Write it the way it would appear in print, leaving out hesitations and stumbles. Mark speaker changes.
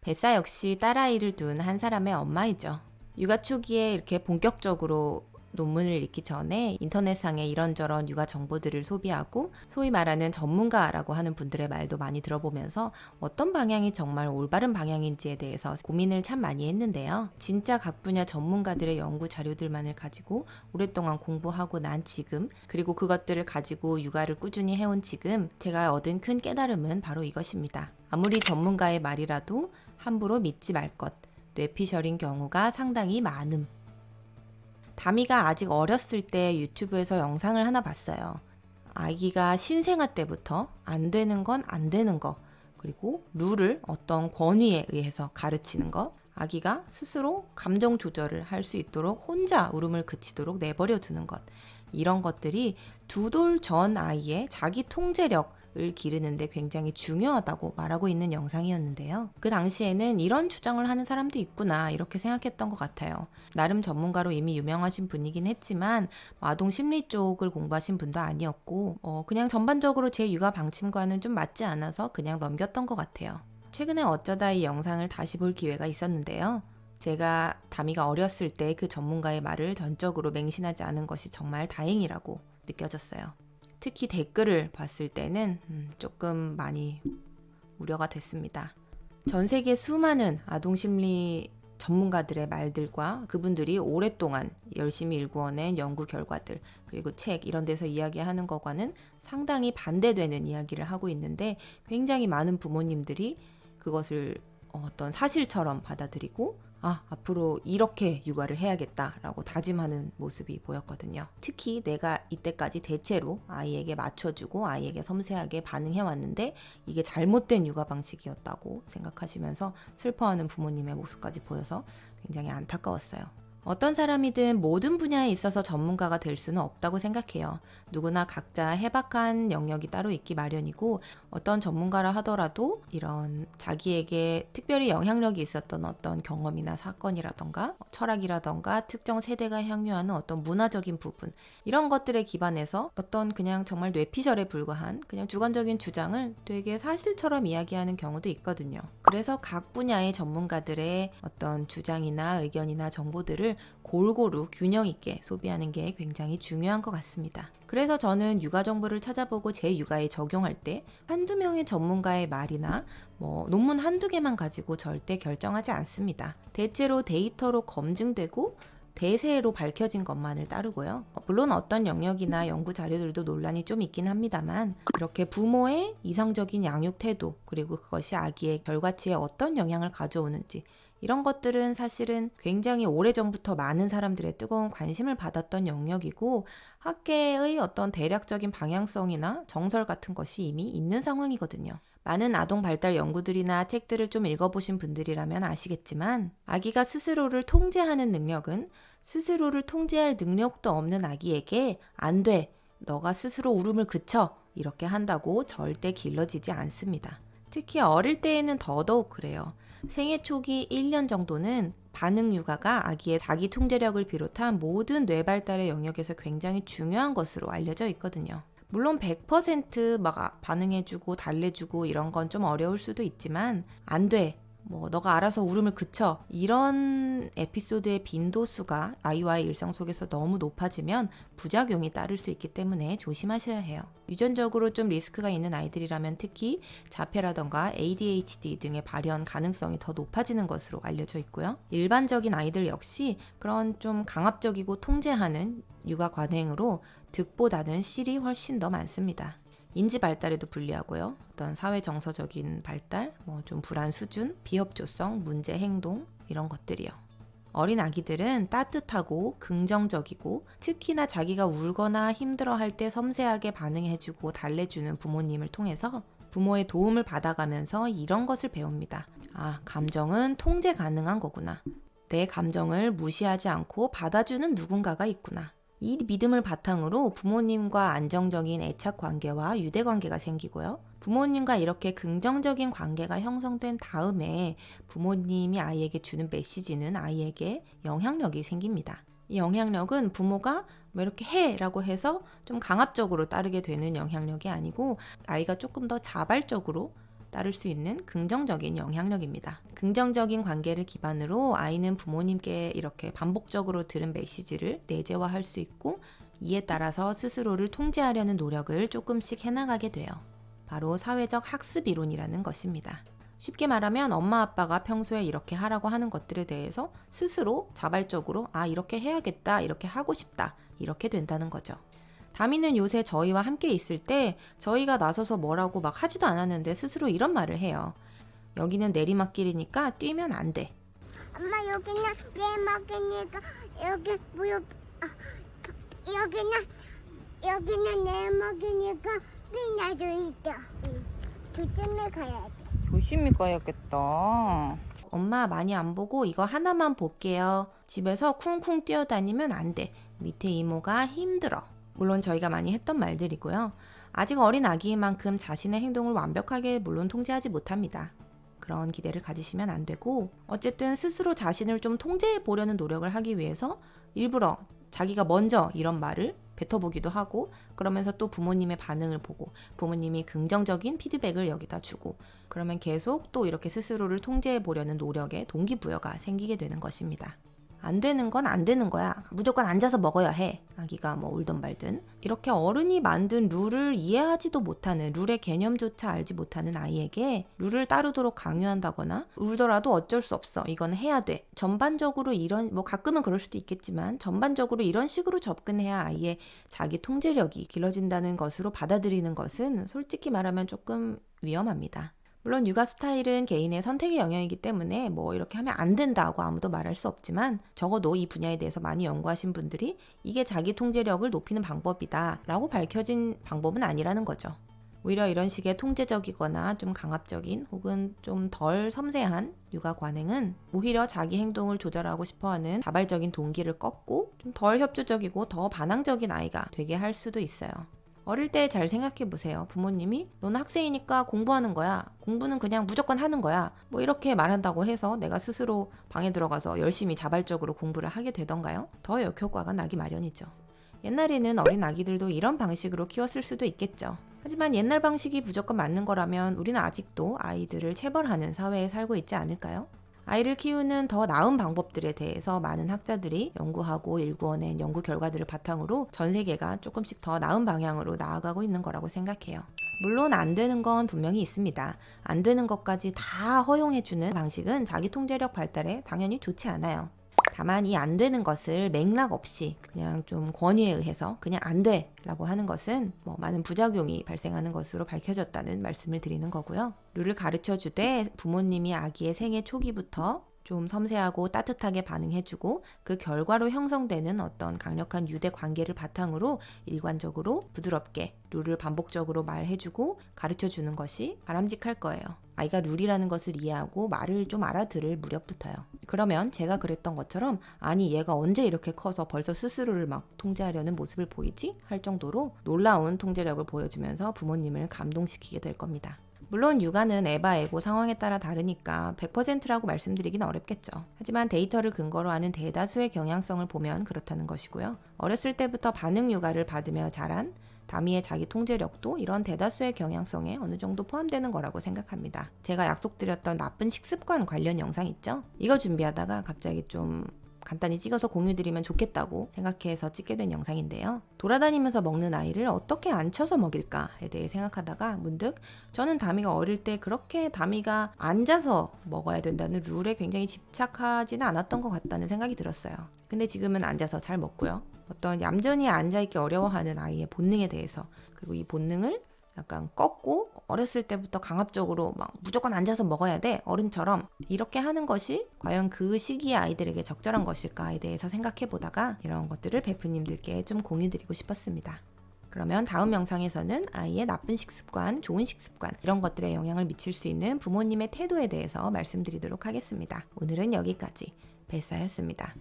Speaker 1: 뱃사 역시 딸아이를 둔 한 사람의 엄마이죠. 육아 초기에 이렇게 본격적으로 논문을 읽기 전에 인터넷상에 이런저런 육아 정보들을 소비하고 소위 말하는 전문가라고 하는 분들의 말도 많이 들어보면서 어떤 방향이 정말 올바른 방향인지에 대해서 고민을 참 많이 했는데요. 진짜 각 분야 전문가들의 연구 자료들만을 가지고 오랫동안 공부하고 난 지금, 그리고 그것들을 가지고 육아를 꾸준히 해온 지금 제가 얻은 큰 깨달음은 바로 이것입니다. 아무리 전문가의 말이라도 함부로 믿지 말 것. 뇌피셜인 경우가 상당히 많음. 다미가 아직 어렸을 때 유튜브에서 영상을 하나 봤어요. 아기가 신생아 때부터 안 되는 건 안 되는 거, 그리고 룰을 어떤 권위에 의해서 가르치는 것, 아기가 스스로 감정 조절을 할 수 있도록 혼자 울음을 그치도록 내버려 두는 것, 이런 것들이 두 돌 전 아이의 자기 통제력을 기르는데 굉장히 중요하다고 말하고 있는 영상이었는데요. 그 당시에는 이런 주장을 하는 사람도 있구나 이렇게 생각했던 것 같아요. 나름 전문가로 이미 유명하신 분이긴 했지만 아동 심리 쪽을 공부하신 분도 아니었고 그냥 전반적으로 제 육아 방침과는 좀 맞지 않아서 그냥 넘겼던 것 같아요. 최근에 어쩌다 이 영상을 다시 볼 기회가 있었는데요. 제가 다미가 어렸을 때 그 전문가의 말을 전적으로 맹신하지 않은 것이 정말 다행이라고 느껴졌어요. 특히 댓글을 봤을 때는 조금 많이 우려가 됐습니다. 전 세계 수많은 아동심리 전문가들의 말들과 그분들이 오랫동안 열심히 일구어낸 연구 결과들, 그리고 책 이런 데서 이야기하는 것과는 상당히 반대되는 이야기를 하고 있는데 굉장히 많은 부모님들이 그것을 어떤 사실처럼 받아들이고 앞으로 이렇게 육아를 해야겠다라고 다짐하는 모습이 보였거든요. 특히 내가 이때까지 대체로 아이에게 맞춰주고 아이에게 섬세하게 반응해왔는데 이게 잘못된 육아 방식이었다고 생각하시면서 슬퍼하는 부모님의 모습까지 보여서 굉장히 안타까웠어요. 어떤 사람이든 모든 분야에 있어서 전문가가 될 수는 없다고 생각해요. 누구나 각자 해박한 영역이 따로 있기 마련이고 어떤 전문가라 하더라도 이런 자기에게 특별히 영향력이 있었던 어떤 경험이나 사건이라던가 철학이라던가 특정 세대가 향유하는 어떤 문화적인 부분 이런 것들에 기반해서 어떤 그냥 정말 뇌피셜에 불과한 그냥 주관적인 주장을 되게 사실처럼 이야기하는 경우도 있거든요. 그래서 각 분야의 전문가들의 어떤 주장이나 의견이나 정보들을 골고루 균형 있게 소비하는 게 굉장히 중요한 것 같습니다. 그래서 저는 육아 정보를 찾아보고 제 육아에 적용할 때 한두 명의 전문가의 말이나 논문 한두 개만 가지고 절대 결정하지 않습니다. 대체로 데이터로 검증되고 대세로 밝혀진 것만을 따르고요. 물론 어떤 영역이나 연구 자료들도 논란이 좀 있긴 합니다만 이렇게 부모의 이상적인 양육 태도 그리고 그것이 아기의 결과치에 어떤 영향을 가져오는지 이런 것들은 사실은 굉장히 오래전부터 많은 사람들의 뜨거운 관심을 받았던 영역이고 학계의 어떤 대략적인 방향성이나 정설 같은 것이 이미 있는 상황이거든요. 많은 아동 발달 연구들이나 책들을 좀 읽어보신 분들이라면 아시겠지만 아기가 스스로를 통제하는 능력은 스스로를 통제할 능력도 없는 아기에게 안 돼, 너가 스스로 울음을 그쳐 이렇게 한다고 절대 길러지지 않습니다. 특히 어릴 때에는 더더욱 그래요. 생애 초기 1년 정도는 반응 육아가 아기의 자기 통제력을 비롯한 모든 뇌 발달의 영역에서 굉장히 중요한 것으로 알려져 있거든요. 물론 100% 반응해주고 달래주고 이런 건 좀 어려울 수도 있지만 안 돼. 너가 알아서 울음을 그쳐. 이런 에피소드의 빈도수가 아이와의 일상 속에서 너무 높아지면 부작용이 따를 수 있기 때문에 조심하셔야 해요. 유전적으로 좀 리스크가 있는 아이들이라면 특히 자폐라던가 ADHD 등의 발현 가능성이 더 높아지는 것으로 알려져 있고요. 일반적인 아이들 역시 그런 좀 강압적이고 통제하는 육아 관행으로 득보다는 실이 훨씬 더 많습니다. 인지 발달에도 불리하고요. 어떤 사회 정서적인 발달, 좀 불안 수준, 비협조성, 문제 행동 이런 것들이요. 어린 아기들은 따뜻하고 긍정적이고 특히나 자기가 울거나 힘들어할 때 섬세하게 반응해주고 달래주는 부모님을 통해서 부모의 도움을 받아가면서 이런 것을 배웁니다. 감정은 통제 가능한 거구나. 내 감정을 무시하지 않고 받아주는 누군가가 있구나. 이 믿음을 바탕으로 부모님과 안정적인 애착 관계와 유대 관계가 생기고요. 부모님과 이렇게 긍정적인 관계가 형성된 다음에 부모님이 아이에게 주는 메시지는 아이에게 영향력이 생깁니다. 이 영향력은 부모가 이렇게 해 라고 해서 좀 강압적으로 따르게 되는 영향력이 아니고 아이가 조금 더 자발적으로 따를 수 있는 긍정적인 영향력입니다. 긍정적인 관계를 기반으로 아이는 부모님께 이렇게 반복적으로 들은 메시지를 내재화할 수 있고 이에 따라서 스스로를 통제하려는 노력을 조금씩 해나가게 돼요. 바로 사회적 학습 이론이라는 것입니다. 쉽게 말하면 엄마 아빠가 평소에 이렇게 하라고 하는 것들에 대해서 스스로 자발적으로 이렇게 해야겠다, 이렇게 하고 싶다, 이렇게 된다는 거죠. 다미는 요새 저희와 함께 있을 때 저희가 나서서 뭐라고 막 하지도 않았는데 스스로 이런 말을 해요. 여기는 내리막길이니까 뛰면 안 돼.
Speaker 2: 엄마 여기는 내리막이니까 여기 무릎 여기는 내리막이니까 나도 있어. 조심히 가야 돼.
Speaker 3: 조심히 가야겠다.
Speaker 1: 엄마 많이 안 보고 이거 하나만 볼게요. 집에서 쿵쿵 뛰어다니면 안 돼. 밑에 이모가 힘들어. 물론 저희가 많이 했던 말들이고요. 아직 어린 아기인 만큼 자신의 행동을 완벽하게 물론 통제하지 못합니다. 그런 기대를 가지시면 안 되고 어쨌든 스스로 자신을 좀 통제해 보려는 노력을 하기 위해서 일부러 자기가 먼저 이런 말을 뱉어보기도 하고 그러면서 또 부모님의 반응을 보고 부모님이 긍정적인 피드백을 여기다 주고 그러면 계속 또 이렇게 스스로를 통제해 보려는 노력에 동기부여가 생기게 되는 것입니다. 안 되는 건 안 되는 거야. 무조건 앉아서 먹어야 해. 아기가 뭐 울든 말든. 이렇게 어른이 만든 룰을 이해하지도 못하는, 룰의 개념조차 알지 못하는 아이에게 룰을 따르도록 강요한다거나 울더라도 어쩔 수 없어. 이건 해야 돼. 전반적으로 이런, 뭐 가끔은 그럴 수도 있겠지만 전반적으로 이런 식으로 접근해야 아이의 자기 통제력이 길러진다는 것으로 받아들이는 것은 솔직히 말하면 조금 위험합니다. 물론 육아 스타일은 개인의 선택의 영역이기 때문에 뭐 이렇게 하면 안 된다고 아무도 말할 수 없지만 적어도 이 분야에 대해서 많이 연구하신 분들이 이게 자기 통제력을 높이는 방법이다 라고 밝혀진 방법은 아니라는 거죠. 오히려 이런 식의 통제적이거나 좀 강압적인 혹은 좀 덜 섬세한 육아 관행은 오히려 자기 행동을 조절하고 싶어하는 자발적인 동기를 꺾고 좀 덜 협조적이고 더 반항적인 아이가 되게 할 수도 있어요. 어릴 때 잘 생각해 보세요. 부모님이 너는 학생이니까 공부하는 거야. 공부는 그냥 무조건 하는 거야. 뭐 이렇게 말한다고 해서 내가 스스로 방에 들어가서 열심히 자발적으로 공부를 하게 되던가요? 더 역효과가 나기 마련이죠. 옛날에는 어린 아기들도 이런 방식으로 키웠을 수도 있겠죠. 하지만 옛날 방식이 무조건 맞는 거라면 우리는 아직도 아이들을 체벌하는 사회에 살고 있지 않을까요? 아이를 키우는 더 나은 방법들에 대해서 많은 학자들이 연구하고 일구어낸 연구 결과들을 바탕으로 전 세계가 조금씩 더 나은 방향으로 나아가고 있는 거라고 생각해요. 물론 안 되는 건 분명히 있습니다. 안 되는 것까지 다 허용해주는 방식은 자기 통제력 발달에 당연히 좋지 않아요. 다만 이 안 되는 것을 맥락 없이 그냥 좀 권유에 의해서 그냥 안 돼 라고 하는 것은 뭐 많은 부작용이 발생하는 것으로 밝혀졌다는 말씀을 드리는 거고요. 룰을 가르쳐 주되 부모님이 아기의 생애 초기부터 좀 섬세하고 따뜻하게 반응해주고 그 결과로 형성되는 어떤 강력한 유대 관계를 바탕으로 일관적으로 부드럽게 룰을 반복적으로 말해주고 가르쳐주는 것이 바람직할 거예요. 아이가 룰이라는 것을 이해하고 말을 좀 알아들을 무렵부터요. 그러면 제가 그랬던 것처럼 아니 얘가 언제 이렇게 커서 벌써 스스로를 막 통제하려는 모습을 보이지? 할 정도로 놀라운 통제력을 보여주면서 부모님을 감동시키게 될 겁니다. 물론 육아는 에바에고 상황에 따라 다르니까 100%라고 말씀드리긴 어렵겠죠. 하지만 데이터를 근거로 하는 대다수의 경향성을 보면 그렇다는 것이고요. 어렸을 때부터 반응 육아를 받으며 자란 다미의 자기 통제력도 이런 대다수의 경향성에 어느 정도 포함되는 거라고 생각합니다. 제가 약속드렸던 나쁜 식습관 관련 영상 있죠? 이거 준비하다가 갑자기 좀 간단히 찍어서 공유드리면 좋겠다고 생각해서 찍게 된 영상인데요. 돌아다니면서 먹는 아이를 어떻게 앉혀서 먹일까에 대해 생각하다가 문득 저는 다미가 어릴 때 그렇게 다미가 앉아서 먹어야 된다는 룰에 굉장히 집착하지는 않았던 것 같다는 생각이 들었어요. 근데 지금은 앉아서 잘 먹고요. 어떤 얌전히 앉아있기 어려워하는 아이의 본능에 대해서 그리고 이 본능을 약간 꺾고 어렸을 때부터 강압적으로 막 무조건 앉아서 먹어야 돼 어른처럼 이렇게 하는 것이 과연 그 시기의 아이들에게 적절한 것일까에 대해서 생각해 보다가 이런 것들을 베프님들께 좀 공유드리고 싶었습니다. 그러면 다음 영상에서는 아이의 나쁜 식습관, 좋은 식습관 이런 것들에 영향을 미칠 수 있는 부모님의 태도에 대해서 말씀드리도록 하겠습니다. 오늘은 여기까지 뱃사였습니다.